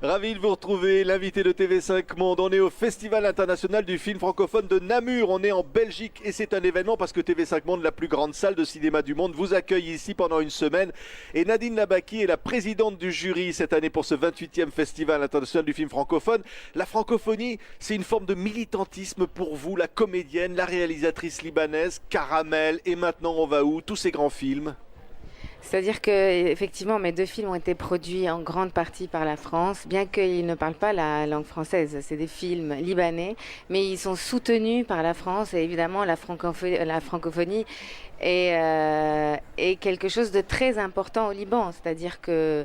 Ravi de vous retrouver, l'invité de TV5 Monde. On est au Festival international du film francophone de Namur. On est en Belgique et c'est un événement parce que TV5 Monde, la plus grande salle de cinéma du monde, vous accueille ici pendant une semaine. Et Nadine Labaki est la présidente du jury cette année pour ce 28e Festival international du film francophone. La francophonie, c'est une forme de militantisme pour vous, la comédienne, la réalisatrice libanaise, Caramel et Maintenant on va où, tous ces grands films. C'est-à-dire que effectivement, mes deux films ont été produits en grande partie par la France, bien qu'ils ne parlent pas la langue française. C'est des films libanais, mais ils sont soutenus par la France et évidemment la francophonie est quelque chose de très important au Liban. C'est-à-dire que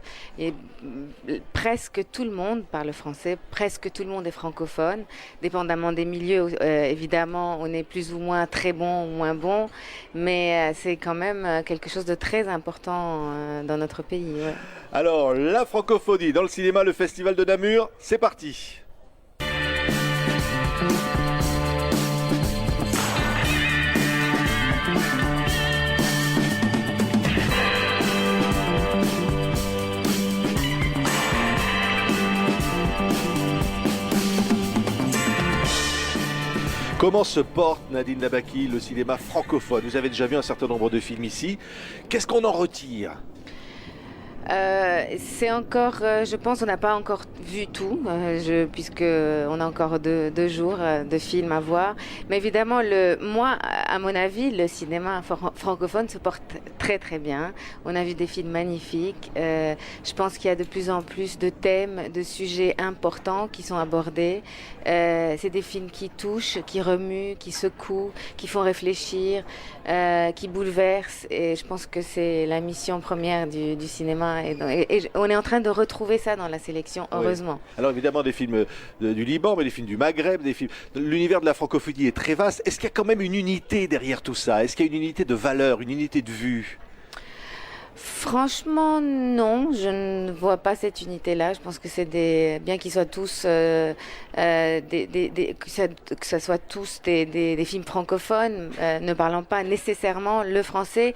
presque tout le monde parle français, presque tout le monde est francophone, dépendamment des milieux. Évidemment, on est plus ou moins très bon ou moins bon, mais c'est quand même quelque chose de très important dans notre pays. Ouais. Alors, la francophonie dans le cinéma, le Festival de Namur, c'est parti. Comment se porte, Nadine Labaki, le cinéma francophone? Vous avez déjà vu un certain nombre de films ici. Qu'est-ce qu'on en retire? C'est encore, je pense, on n'a pas encore vu tout, puisque on a encore deux jours de films à voir. Mais évidemment, moi, à mon avis, le cinéma francophone se porte très très bien. On a vu des films magnifiques. Je pense qu'il y a de plus en plus de thèmes, de sujets importants qui sont abordés. C'est des films qui touchent, qui remuent, qui secouent, qui font réfléchir, qui bouleversent. Et je pense que c'est la mission première du cinéma. Et on est en train de retrouver ça dans la sélection, heureusement. Oui. Alors évidemment des films du Liban, mais des films du Maghreb, des films. L'univers de la francophonie est très vaste. Est-ce qu'il y a quand même une unité derrière tout ça? Est-ce qu'il y a une unité de valeur, une unité de vue? Franchement, non, je ne vois pas cette unité-là. Je pense que c'est bien qu'ils soient tous, que ça soit tous des films francophones, ne parlant pas nécessairement le français.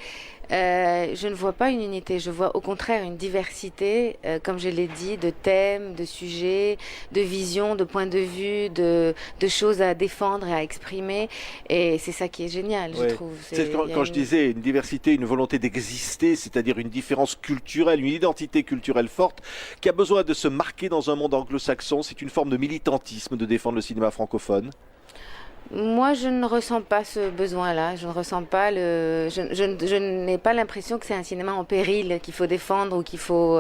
Je ne vois pas une unité, je vois au contraire une diversité, comme je l'ai dit, de thèmes, de sujets, de visions, de points de vue, de choses à défendre et à exprimer. Et c'est ça qui est génial, je trouve. C'est quand je disais une diversité, une volonté d'exister, c'est-à-dire une différence culturelle, une identité culturelle forte, qui a besoin de se marquer dans un monde anglo-saxon. C'est une forme de militantisme de défendre le cinéma francophone. Moi, je ne ressens pas ce besoin-là. Je ne ressens pas je n'ai pas l'impression que c'est un cinéma en péril qu'il faut défendre ou qu'il faut.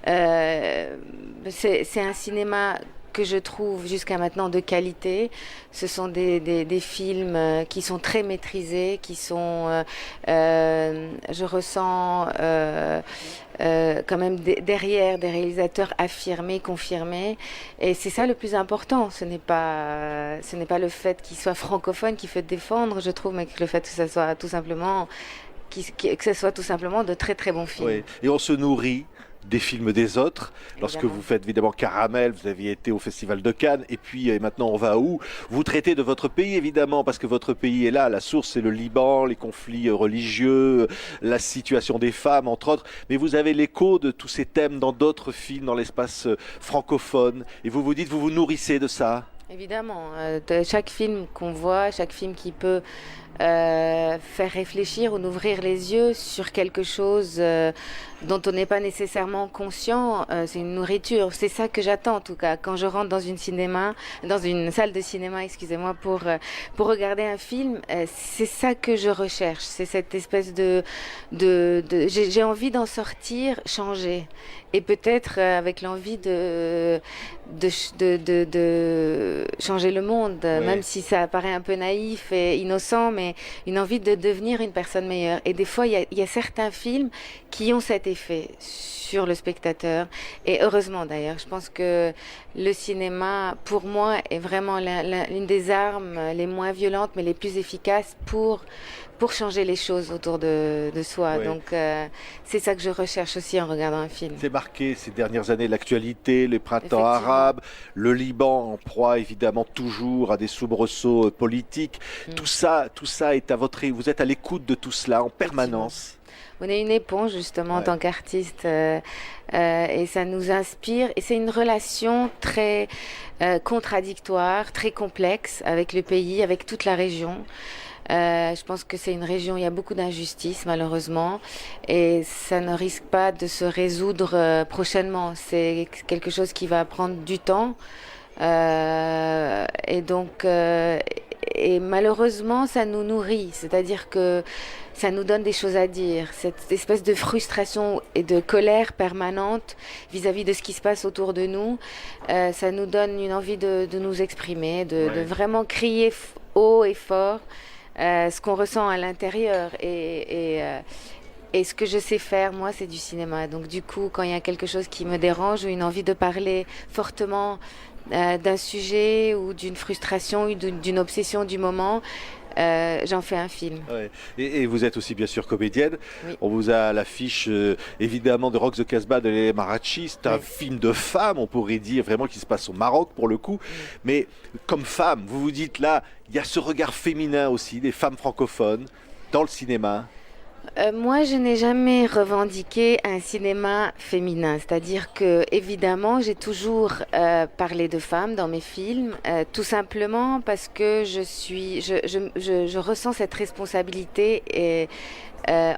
C'est un cinéma que je trouve jusqu'à maintenant de qualité. Ce sont des films qui sont très maîtrisés, qui sont, je ressens quand même derrière des réalisateurs affirmés, confirmés. Et c'est ça le plus important. Ce n'est pas le fait qu'ils soient francophones qui fait défendre, je trouve, mais que le fait que ça soit tout simplement que ce soit tout simplement de très très bons films. Oui. Et on se nourrit des films des autres. Lorsque Évidemment. vous faites évidemment Caramel, vous aviez été au Festival de Cannes, et puis maintenant on va où? Vous traitez de votre pays évidemment, parce que votre pays est là, la source c'est le Liban, les conflits religieux, la situation des femmes entre autres, mais vous avez l'écho de tous ces thèmes dans d'autres films, dans l'espace francophone, et vous vous dites, vous vous nourrissez de ça? Évidemment, chaque film qu'on voit, chaque film qui peut faire réfléchir ou ouvrir les yeux sur quelque chose dont on n'est pas nécessairement conscient, c'est une nourriture. C'est ça que j'attends en tout cas. Quand je rentre dans une salle de cinéma, excusez-moi, pour regarder un film, c'est ça que je recherche. C'est cette espèce j'ai envie d'en sortir, changer. Et peut-être avec l'envie de changer le monde, même si ça paraît un peu naïf et innocent, mais une envie de devenir une personne meilleure. Et des fois, il y a certains films qui ont cet effet sur le spectateur. Et heureusement d'ailleurs, je pense que le cinéma, pour moi, est vraiment l'une des armes les moins violentes, mais les plus efficaces pour changer les choses autour de soi. Oui. Donc c'est ça que je recherche aussi en regardant un film. C'est marqué ces dernières années l'actualité, les printemps Effectivement. arabes, le Liban en proie évidemment toujours à des soubresauts politiques. Tout ça est à vous êtes à l'écoute de tout cela en permanence. On est une éponge justement en Ouais. tant qu'artiste et ça nous inspire. Et c'est une relation très contradictoire, très complexe avec le pays, avec toute la région. Je pense que c'est une région où il y a beaucoup d'injustices malheureusement et ça ne risque pas de se résoudre prochainement. C'est quelque chose qui va prendre du temps. Et donc, et malheureusement, ça nous nourrit, c'est-à-dire que ça nous donne des choses à dire. Cette espèce de frustration et de colère permanente vis-à-vis de ce qui se passe autour de nous, ça nous donne une envie de nous exprimer, de Ouais. vraiment crier haut et fort ce qu'on ressent à l'intérieur. Et ce que je sais faire, moi, c'est du cinéma. Donc, du coup, quand il y a quelque chose qui me dérange ou une envie de parler fortement d'un sujet ou d'une frustration ou d'une obsession du moment, j'en fais un film. Ouais. Et vous êtes aussi bien sûr comédienne. Oui. On vous a à l'affiche évidemment de Rock the Casbah de Léla Marachi. C'est un Oui. film de femme, on pourrait dire vraiment qui se passe au Maroc pour le coup. Mais comme femme, vous vous dites là, il y a ce regard féminin aussi des femmes francophones dans le cinéma. Moi, je n'ai jamais revendiqué un cinéma féminin, c'est-à-dire que évidemment, j'ai toujours parlé de femmes dans mes films, tout simplement parce que je ressens cette responsabilité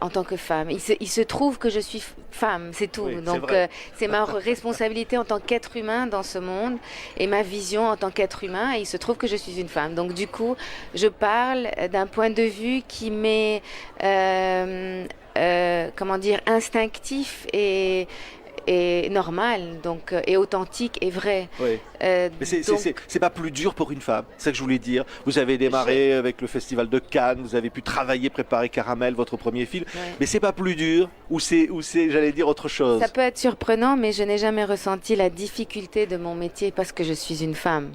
en tant que femme. Il se trouve que je suis femme, c'est tout. Oui, c'est Donc, vrai. c'est ma responsabilité en tant qu'être humain dans ce monde et ma vision en tant qu'être humain. Et il se trouve que je suis une femme. Donc, du coup, je parle d'un point de vue qui m'est, comment dire, instinctif et normal, donc, et authentique et vrai. Oui. Euh, Mais donc, c'est pas plus dur pour une femme, c'est ça que je voulais dire. Vous avez démarré avec le Festival de Cannes, vous avez pu travailler, préparer Caramel, votre premier film. ouais. Mais c'est pas plus dur ou c'est, j'allais dire autre chose. Ça peut être surprenant, mais je n'ai jamais ressenti la difficulté de mon métier parce que je suis une femme.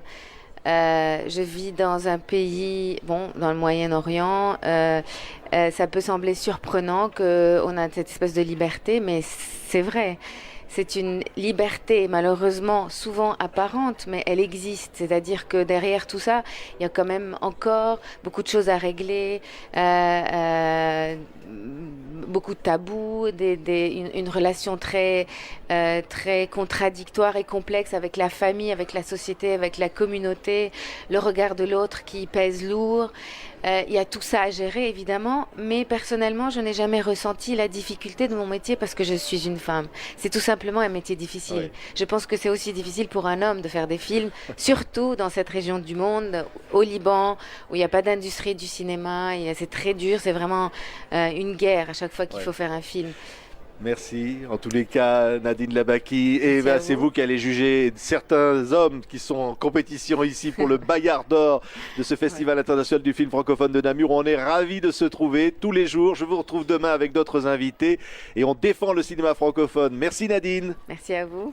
Je vis dans un pays, bon, dans le Moyen-Orient. Ça peut sembler surprenant qu'on a cette espèce de liberté, mais c'est vrai. C'est une liberté, malheureusement, souvent apparente, mais elle existe. C'est-à-dire que derrière tout ça, il y a quand même encore beaucoup de choses à régler, beaucoup de tabous, une relation très contradictoire et complexe avec la famille, avec la société, avec la communauté, le regard de l'autre qui pèse lourd. Il y a tout ça à gérer, évidemment, mais personnellement, je n'ai jamais ressenti la difficulté de mon métier parce que je suis une femme. C'est tout simplement un métier difficile. Ouais. Je pense que c'est aussi difficile pour un homme de faire des films, surtout dans cette région du monde, au Liban, où il n'y a pas d'industrie du cinéma. C'est très dur, c'est vraiment une guerre à chaque fois qu'il Ouais. faut faire un film. Merci. En tous les cas, Nadine Labaki. Et Merci à c'est vous. vous qui allez juger certains hommes qui sont en compétition ici pour le Bayard d'Or de ce Festival international du film francophone de Namur. On est ravis de se trouver tous les jours. Je vous retrouve demain avec d'autres invités et on défend le cinéma francophone. Merci Nadine. Merci à vous.